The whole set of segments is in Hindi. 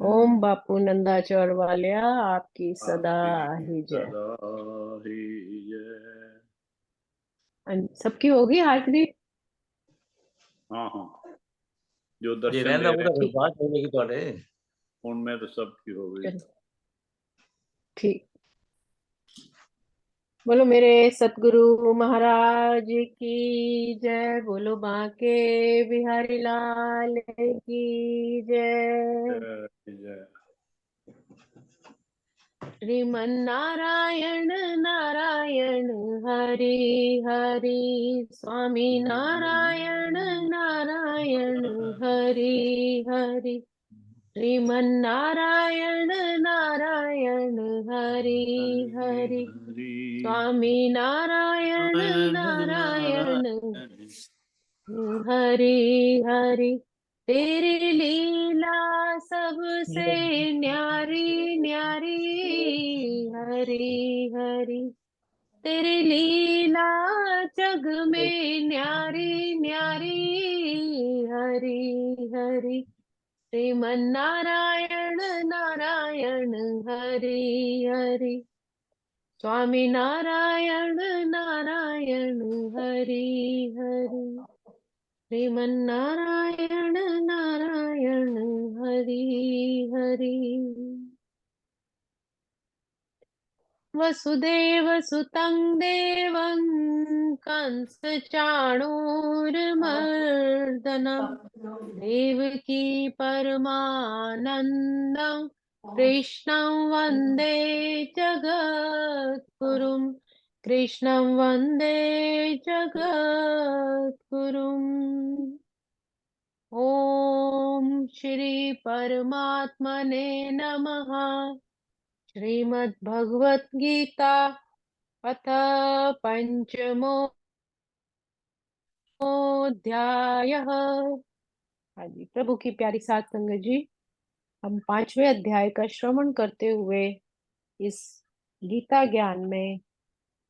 ओम बापू नंदाचौर वालिया, आपकी सदा आपकी ही जय। सदा ही जय। सबकी होगी हाजरी। हाँ हाँ, जो जी दर्शन रहंदा दे रहे ਉਹਦਾ हैं ठीक। विश्वास होने की ਤੁਹਾਡੇ। उनमें तो सबकी हो गई। चलो ठीक। बोलो मेरे सतगुरु महाराज की जय। बोलो बांके बिहारी लाल की जय। जय जय। श्रीमन नारायण नारायण हरि हरि। स्वामी नारायण नारायण हरि हरि। श्रीमन नारायण नारायण हरि हरि हरि। हरि स्वामी नारायण नारायण नारायण। हरि हरि। तेरी लीला सबसे न्यारी न्यारी। हरि हरि। तेरी लीला जग में न्यारी न्यारी। हरि हरि। श्रीमन नारायण नारायण हरि हरि। स्वामी नारायण नारायण हरि हरि। श्रीमन नारायण नारायण हरि हरि। वसुदेव सुतं देवं कंस चाणूरमर्दनम् देवकी परमानन्दं कृष्णं वन्दे जगद्गुरुं। कृष्णं वन्दे जगद्गुरुम्। ॐ श्री परमात्मने नमः। श्रीमद्भगवत गीता अथ पंचमोऽध्यायः। हाँ जी, प्रभु की प्यारी साथ संगत जी, हम पांचवें अध्याय का श्रवण करते हुए इस गीता ज्ञान में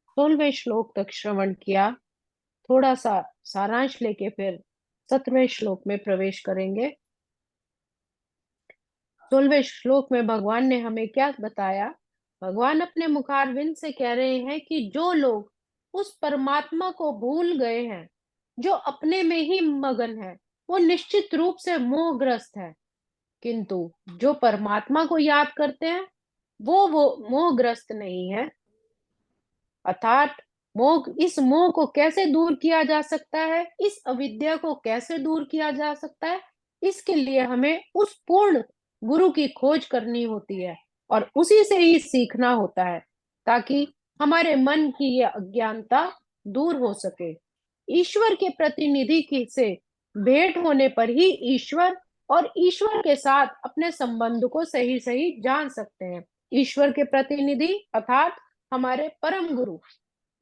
16वें श्लोक तक श्रवण किया। थोड़ा सा सारांश लेके फिर 17वें श्लोक में प्रवेश करेंगे। 16वें श्लोक में भगवान ने हमें क्या बताया। भगवान अपने मुखारविंद से कह रहे हैं कि जो लोग उस परमात्मा को भूल गए हैं, जो अपने में ही मगन है, वो निश्चित रूप से मोहग्रस्त है। किंतु जो परमात्मा को याद करते हैं वो मोहग्रस्त नहीं है। अर्थात मोह, इस मोह को कैसे दूर किया जा सकता है, इस अविद्या को कैसे दूर किया जा सकता है, इसके लिए हमें उस पूर्ण गुरु की खोज करनी होती है और उसी से ही सीखना होता है, ताकि हमारे मन की यह अज्ञानता दूर हो सके। ईश्वर के प्रतिनिधि की से भेंट होने पर ही ईश्वर और ईश्वर के साथ अपने संबंध को सही सही जान सकते हैं। ईश्वर के प्रतिनिधि अर्थात हमारे परम गुरु,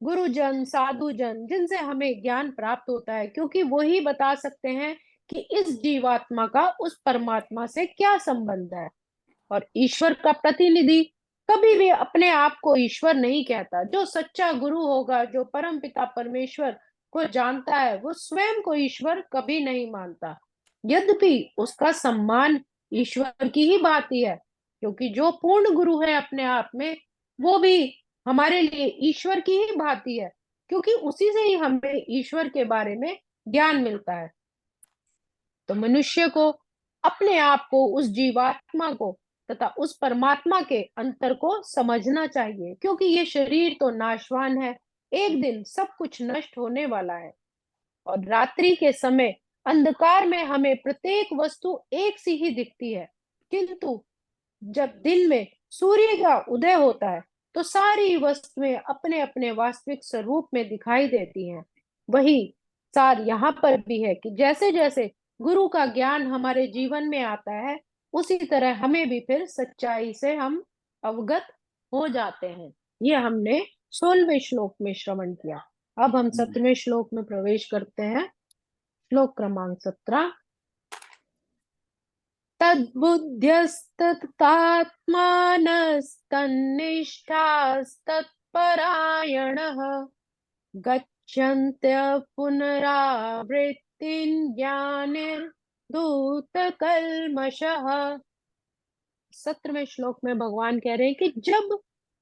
गुरुजन, साधुजन, जिनसे हमें ज्ञान प्राप्त होता है, क्योंकि वो ही बता सकते हैं कि इस जीवात्मा का उस परमात्मा से क्या संबंध है। और ईश्वर का प्रतिनिधि कभी भी अपने आप को ईश्वर नहीं कहता। जो सच्चा गुरु होगा, जो परम पिता परमेश्वर को जानता है, वो स्वयं को ईश्वर कभी नहीं मानता। यद्यपि उसका सम्मान ईश्वर की ही भांति है, क्योंकि जो पूर्ण गुरु है अपने आप में, वो भी हमारे लिए ईश्वर की ही भांति है, क्योंकि उसी से ही हमें ईश्वर के बारे में ज्ञान मिलता है। तो मनुष्य को अपने आप को, उस जीवात्मा को तथा उस परमात्मा के अंतर को समझना चाहिए, क्योंकि ये शरीर तो नाशवान है, एक दिन सब कुछ नष्ट होने वाला है। और रात्रि के समय अंधकार में हमें प्रत्येक वस्तु एक सी ही दिखती है, किंतु जब दिन में सूर्य का उदय होता है तो सारी वस्तुएं अपने अपने वास्तविक स्वरूप में दिखाई देती हैं। वही सार यहाँ पर भी है कि जैसे जैसे गुरु का ज्ञान हमारे जीवन में आता है, उसी तरह हमें भी फिर सच्चाई से हम अवगत हो जाते हैं। ये हमने 16वें श्लोक में श्रवण किया। अब हम 17वें श्लोक में प्रवेश करते हैं। श्लोक क्रमांक 17। तद्बुद्ध्यस्ततात्मानस्तन्निष्ठास्तत्परायणः गच्छन्त्य पुनरावृत्तिं ज्ञानिर्धूतकल्मषः। 17वें श्लोक में भगवान कह रहे हैं कि जब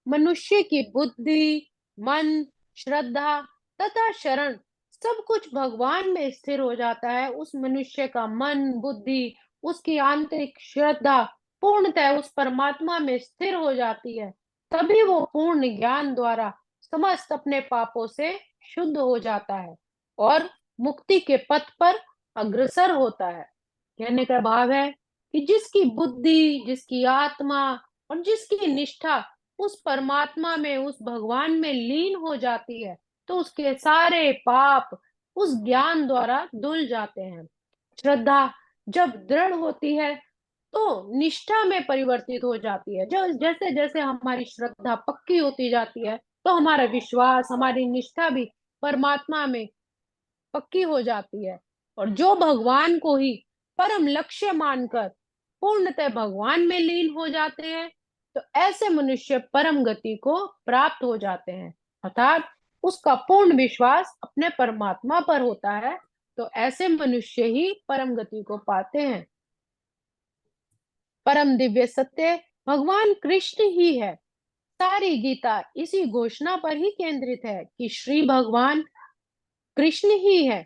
मनुष्य की बुद्धि, मन, श्रद्धा तथा शरण सब कुछ भगवान में स्थिर हो जाता है, उस मनुष्य का मन, बुद्धि, उसकी आंतरिक श्रद्धा पूर्णतः उस परमात्मा में स्थिर हो जाती है, तभी वो पूर्ण ज्ञान द्वारा समस्त अपने पापों से शुद्ध हो जाता है और मुक्ति के पथ पर अग्रसर होता है। कहने का भाव है कि जिसकी बुद्धि, जिसकी आत्मा और जिसकी निष्ठा उस परमात्मा में, उस भगवान में लीन हो जाती है, तो उसके सारे पाप उस ज्ञान द्वारा धुल जाते हैं। श्रद्धा जब दृढ़ होती है, तो निष्ठा में परिवर्तित हो जाती है। जो जैसे जैसे हमारी श्रद्धा पक्की होती जाती है, तो हमारा विश्वास, हमारी निष्ठा भी परमात्मा में पक्की हो जाती है और जो भगवान को ही परम लक्ष्य मानकर पूर्णतः भगवान में लीन हो जाते हैं, तो ऐसे मनुष्य परम गति को प्राप्त हो जाते हैं। अर्थात उसका पूर्ण विश्वास अपने परमात्मा पर होता है, तो ऐसे मनुष्य ही परम गति को पाते हैं। परम दिव्य सत्य भगवान कृष्ण ही है। सारी गीता इसी घोषणा पर ही केंद्रित है कि श्री भगवान कृष्ण ही है।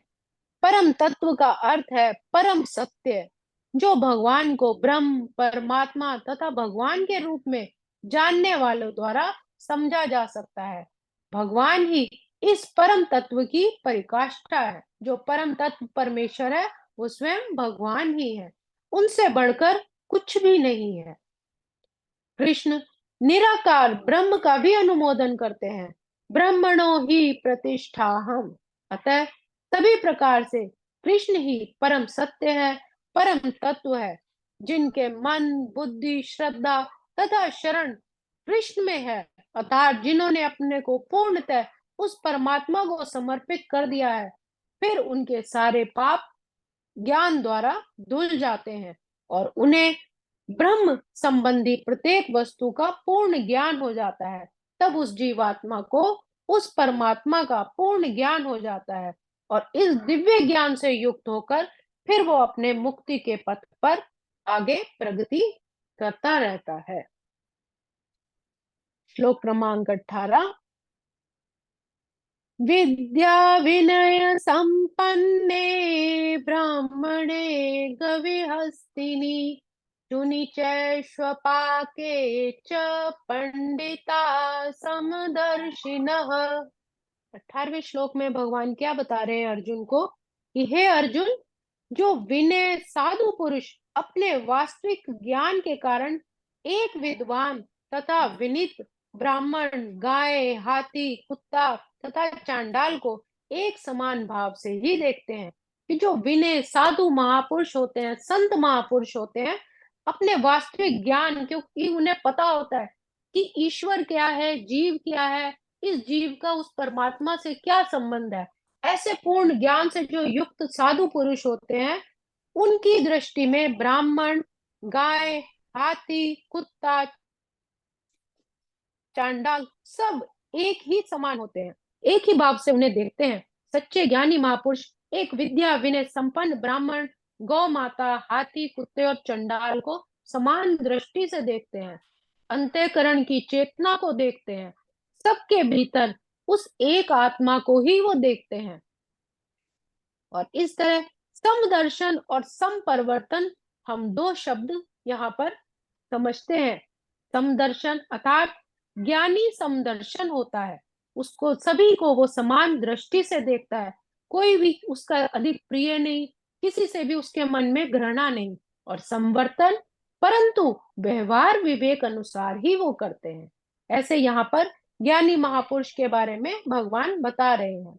परम तत्व का अर्थ है परम सत्य, जो भगवान को ब्रह्म, परमात्मा तथा भगवान के रूप में जानने वालों द्वारा समझा जा सकता है। भगवान ही इस परम तत्व की परिकाष्ठा है। जो परम तत्व परमेश्वर है, वो स्वयं भगवान ही है, उनसे बढ़कर कुछ भी नहीं है। कृष्ण निराकार ब्रह्म का भी अनुमोदन करते हैं। ब्रह्मणो ही प्रतिष्ठा हम, अतः सभी प्रकार से कृष्ण ही परम सत्य है, परम तत्व है। जिनके मन, बुद्धि, श्रद्धा तथा शरण कृष्ण में है, अर्थात जिन्होंने अपने को पूर्णतः उस परमात्मा को समर्पित कर दिया है, फिर उनके सारे पाप ज्ञान द्वारा धुल जाते हैं और उन्हें ब्रह्म संबंधी प्रत्येक वस्तु का पूर्ण ज्ञान हो जाता है। तब उस जीवात्मा को उस परमात्मा का पूर्ण ज्ञान हो जाता है और इस दिव्य ज्ञान से युक्त होकर फिर वो अपने मुक्ति के पथ पर आगे प्रगति करता रहता है। श्लोक क्रमांक 18। विद्या विनय संपन्ने ब्राह्मणे गविहस्तिनि शुनि चैश्वपाके च पंडिता समदर्शिनः। 18वें श्लोक में भगवान क्या बता रहे हैं अर्जुन को कि हे अर्जुन, जो विनय साधु पुरुष अपने वास्तविक ज्ञान के कारण एक विद्वान तथा विनीत ब्राह्मण, गाय, हाथी, कुत्ता तथा चांडाल को एक समान भाव से ही देखते हैं, कि जो विनय साधु महापुरुष होते हैं, संत महापुरुष होते हैं, अपने वास्तविक ज्ञान, क्योंकि उन्हें पता होता है कि ईश्वर क्या है, जीव क्या है, इस जीव का उस परमात्मा से क्या संबंध है, ऐसे पूर्ण ज्ञान से जो युक्त साधु पुरुष होते हैं, उनकी दृष्टि में ब्राह्मण, गाय, हाथी, कुत्ता, चांडाल सब एक ही समान होते हैं, एक ही भाव से उन्हें देखते हैं। सच्चे ज्ञानी महापुरुष एक विद्या विनय संपन्न ब्राह्मण, गौ माता, हाथी, कुत्ते और चंडाल को समान दृष्टि से देखते हैं, अंतःकरण की चेतना को देखते हैं, सबके भीतर उस एक आत्मा को ही वो देखते हैं। और इस तरह समदर्शन और समपरिवर्तन, हम दो शब्द यहाँ पर समझते हैं। समदर्शन अर्थात ज्ञानी समदर्शन होता है, उसको सभी को वो समान दृष्टि से देखता है, कोई भी उसका अधिक प्रिय नहीं, किसी से भी उसके मन में घृणा नहीं। और संवर्तन, परंतु व्यवहार विवेक अनुसार ही वो करते हैं। ऐसे यहाँ पर ज्ञानी महापुरुष के बारे में भगवान बता रहे हैं।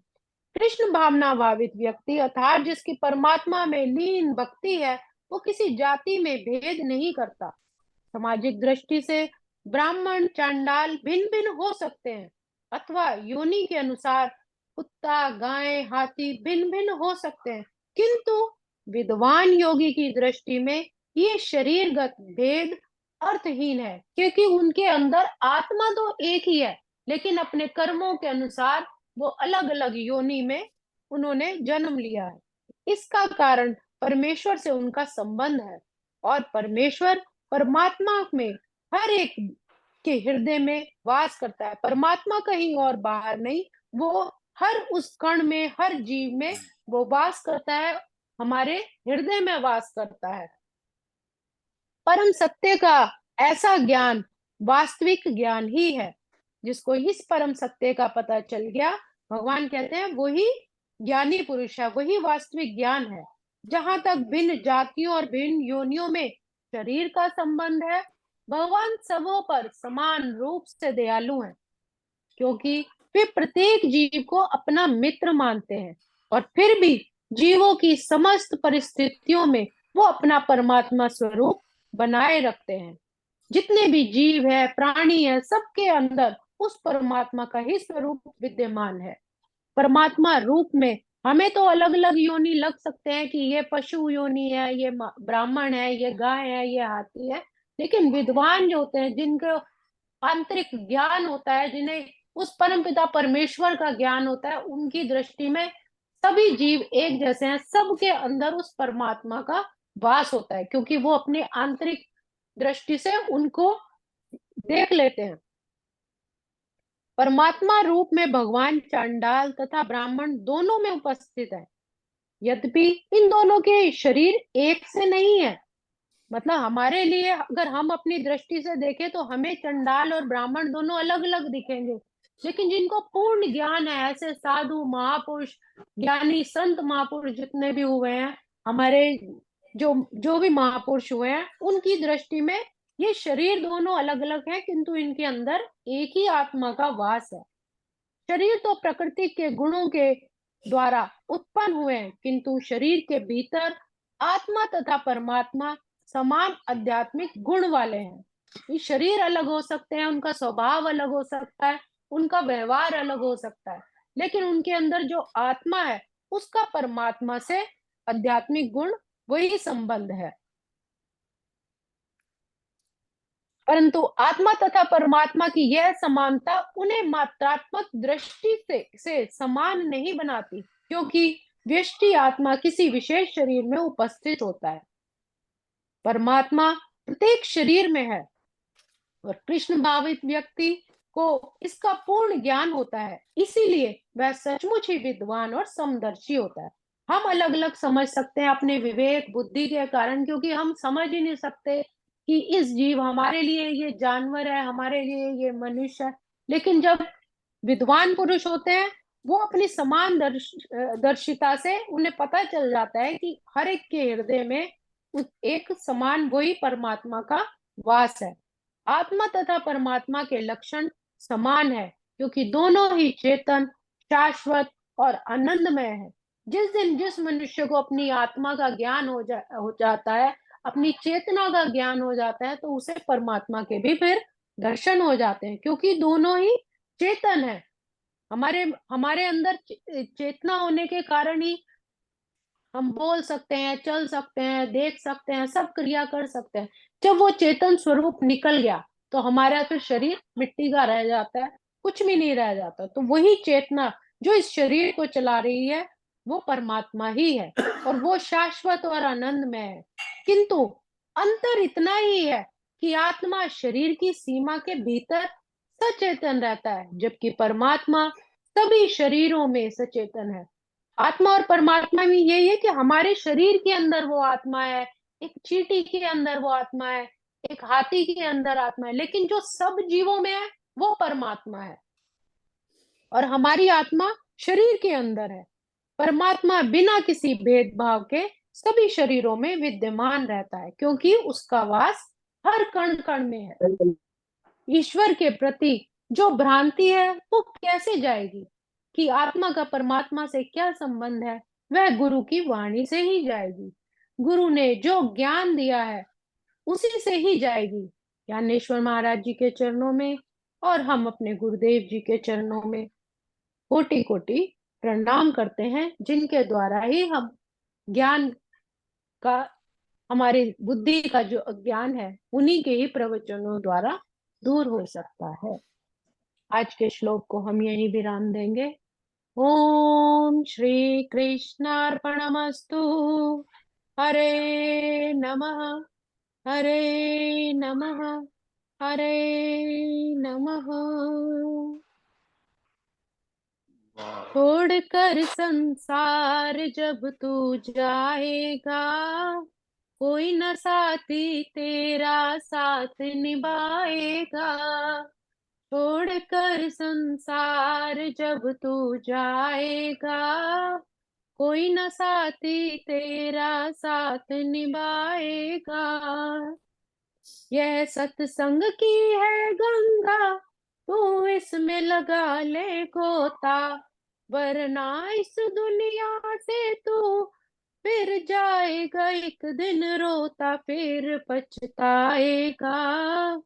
कृष्ण भावना भावित व्यक्ति अर्थात जिसकी परमात्मा में लीन भक्ति है, वो किसी जाति में भेद नहीं करता। सामाजिक दृष्टि से ब्राह्मण, चांडाल भिन्न भिन्न हो सकते हैं, अथवा योनि के अनुसार कुत्ता, गाय, हाथी भिन्न भिन्न हो सकते हैं, किंतु विद्वान योगी की दृष्टि में ये शरीरगत भेद अर्थहीन है, क्योंकि उनके अंदर आत्मा तो एक ही है, लेकिन अपने कर्मों के अनुसार वो अलग अलग योनि में उन्होंने जन्म लिया है। इसका कारण परमेश्वर से उनका संबंध है और परमेश्वर परमात्मा में हर एक के हृदय में वास करता है। परमात्मा कहीं और बाहर नहीं, वो हर उस कण में, हर जीव में वो वास करता है, हमारे हृदय में वास करता है। परम सत्य का ऐसा ज्ञान वास्तविक ज्ञान ही है। जिसको इस परम सत्य का पता चल गया, भगवान कहते हैं वही ज्ञानी पुरुष है, वही वास्तविक ज्ञान है। जहां तक भिन्न जातियों और भिन्न योनियों में शरीर का संबंध है, भगवान सबों पर समान रूप से दयालु हैं, क्योंकि वे प्रत्येक जीव को अपना मित्र मानते हैं, और फिर भी जीवों की समस्त परिस्थितियों में वो अपना परमात्मा स्वरूप बनाए रखते हैं। जितने भी जीव है, प्राणी है, सबके अंदर उस परमात्मा का ही स्वरूप विद्यमान है। परमात्मा रूप में हमें तो अलग अलग योनि लग सकते हैं कि ये पशु योनि है, ये ब्राह्मण है, ये गाय है, ये हाथी है, लेकिन विद्वान जो होते हैं, जिनको आंतरिक ज्ञान होता है, जिन्हें उस परमपिता परमेश्वर का ज्ञान होता है, उनकी दृष्टि में सभी जीव एक जैसे हैं, सबके अंदर उस परमात्मा का वास होता है, क्योंकि वो अपने आंतरिक दृष्टि से उनको देख लेते हैं। परमात्मा रूप में भगवान चांडाल तथा ब्राह्मण दोनों में उपस्थित है। यद्यपि इन दोनों के शरीर एक से नहीं है। मतलब हमारे लिए अगर हम अपनी दृष्टि से देखें तो हमें चंडाल और ब्राह्मण दोनों अलग अलग दिखेंगे, लेकिन जिनको पूर्ण ज्ञान है, ऐसे साधु महापुरुष, ज्ञानी संत महापुरुष जितने भी हुए हैं, हमारे जो जो भी महापुरुष हुए हैं, उनकी दृष्टि में ये शरीर दोनों अलग अलग हैं, किंतु इनके अंदर एक ही आत्मा का वास है। शरीर तो प्रकृति के गुणों के द्वारा उत्पन्न हुए हैं, किंतु शरीर के भीतर आत्मा तथा परमात्मा समान आध्यात्मिक गुण वाले हैं। ये शरीर अलग हो सकते हैं, उनका स्वभाव अलग हो सकता है, उनका व्यवहार अलग हो सकता है, लेकिन उनके अंदर जो आत्मा है, उसका परमात्मा से आध्यात्मिक गुण वही संबंध है। परंतु आत्मा तथा परमात्मा की यह समानता उन्हें मात्रात्मक दृष्टि से समान नहीं बनाती, क्योंकि व्यष्टि आत्मा किसी विशेष शरीर में उपस्थित होता है। परमात्मा प्रत्येक शरीर में है, और कृष्ण भावित व्यक्ति को इसका पूर्ण ज्ञान होता है, इसीलिए वह सचमुच ही विद्वान और समदर्शी होता है। हम अलग अलग समझ सकते हैं अपने विवेक बुद्धि के कारण, क्योंकि हम समझ ही नहीं सकते कि इस जीव हमारे लिए ये जानवर है, हमारे लिए ये मनुष्य है। लेकिन जब विद्वान पुरुष होते हैं, वो अपनी समान दर्शिता से उन्हें पता चल जाता है कि हर एक के हृदय में एक समान वही परमात्मा का वास है। आत्मा तथा परमात्मा के लक्षण समान है, क्योंकि दोनों ही चेतन, शाश्वत और आनंदमय है। जिस दिन जिस मनुष्य को अपनी आत्मा का ज्ञान हो जाता है, अपनी चेतना का ज्ञान हो जाता है, तो उसे परमात्मा के भी फिर दर्शन हो जाते हैं, क्योंकि दोनों ही चेतन है। हमारे हमारे अंदर चेतना होने के कारण ही हम बोल सकते हैं, चल सकते हैं, देख सकते हैं, सब क्रिया कर सकते हैं। जब वो चेतन स्वरूप निकल गया, तो हमारा फिर शरीर मिट्टी का रह जाता है, कुछ भी नहीं रह जाता। तो वही चेतना जो इस शरीर को चला रही है, वो परमात्मा ही है, और वो शाश्वत और आनंदमय है। किंतु अंतर इतना ही है कि आत्मा शरीर की सीमा के भीतर सचेतन रहता है, जबकि परमात्मा सभी शरीरों में सचेतन है। आत्मा और परमात्मा में यही है कि हमारे शरीर के अंदर वो आत्मा है, एक चींटी के अंदर वो आत्मा है, एक हाथी के अंदर आत्मा है, लेकिन जो सब जीवों में है वो परमात्मा है, और हमारी आत्मा शरीर के अंदर है। परमात्मा बिना किसी भेदभाव के सभी शरीरों में विद्यमान रहता है, क्योंकि उसका वास हर कण कण में है। ईश्वर के प्रति जो भ्रांति है वो कैसे जाएगी, कि आत्मा का परमात्मा से क्या संबंध है, वह गुरु की वाणी से ही जाएगी। गुरु ने जो ज्ञान दिया है उसी से ही जाएगी। ज्ञानेश्वर महाराज जी के चरणों में और हम अपने गुरुदेव जी के चरणों में कोटि कोटि प्रणाम करते हैं, जिनके द्वारा ही हम ज्ञान का, हमारी बुद्धि का जो अज्ञान है, उन्हीं के ही प्रवचनों द्वारा दूर हो सकता है। आज के श्लोक को हम यहीं विराम देंगे। ओम श्री कृष्णार्पणमस्तु। हरे नमः। हरे नमः, हरे नमः। छोड़कर संसार जब तू जाएगा, कोई न साथी तेरा साथ निभाएगा। छोड़कर संसार जब तू जाएगा, कोई न साथी तेरा साथ निभाएगा। यह सत्संग की है गंगा, तू इसमें लगा ले गोता, वरना इस दुनिया से तू फिर जाएगा एक दिन रोता, फिर पछताएगा।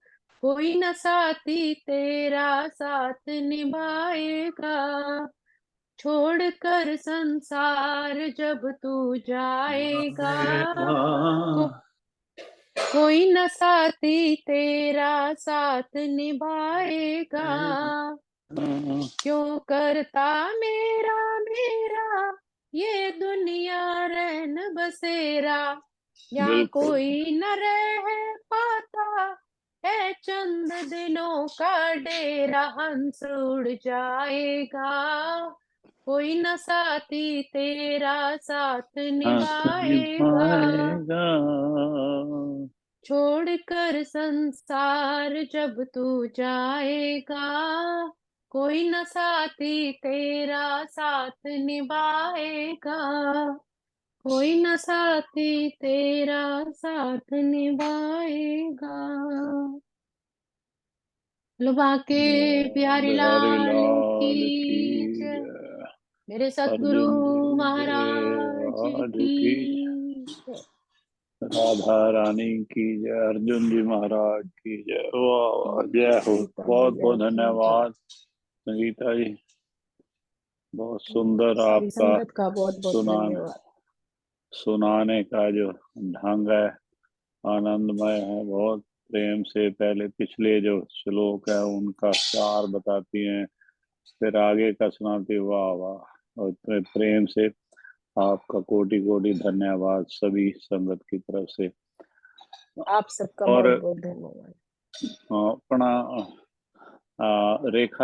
कोई न साथी तेरा साथ निभाएगा। छोड़कर संसार जब तू जाएगा, को, कोई न साथी तेरा साथ निभाएगा। क्यों करता मेरा मेरा ये दुनिया रैन बसेरा, यहाँ बिल्कुल। कोई न रह पाता है चंद दिनों का डेरा, हंस उड़ जाएगा। कोई न साथी तेरा साथ निभाएगा। निभाएगा। छोड़कर संसार जब तू जाएगा, कोई न साथी तेरा साथ निभाएगा। कोई न साथी तेरा साथ निभाएगा। लुभा के बिहारी बिहारी लाल लाल की की जय। जय। मेरे सतगुरु अर्जुन महाराज देवराज की की जय। राधा रानी की जय। अर्जुन जी महाराज की जय। वाह वाह, जय हो। बहुत बहुत जय की जय। धन्यवाद संगीता जी, बहुत सुंदर सारी आपका संगत का बहुत बहुत सुनाने धन्यवाद। सुनाने का जो ढंग है आनंदमय है। बहुत प्रेम से पहले पिछले जो श्लोक है उनका सार बताती हैं, फिर आगे का सुनाती। वाह वाह, और इतने प्रेम से आपका कोटि कोटि धन्यवाद सभी संगत की तरफ से। आप सबका और बहुत बहुत धन्यवाद। अपना रेखा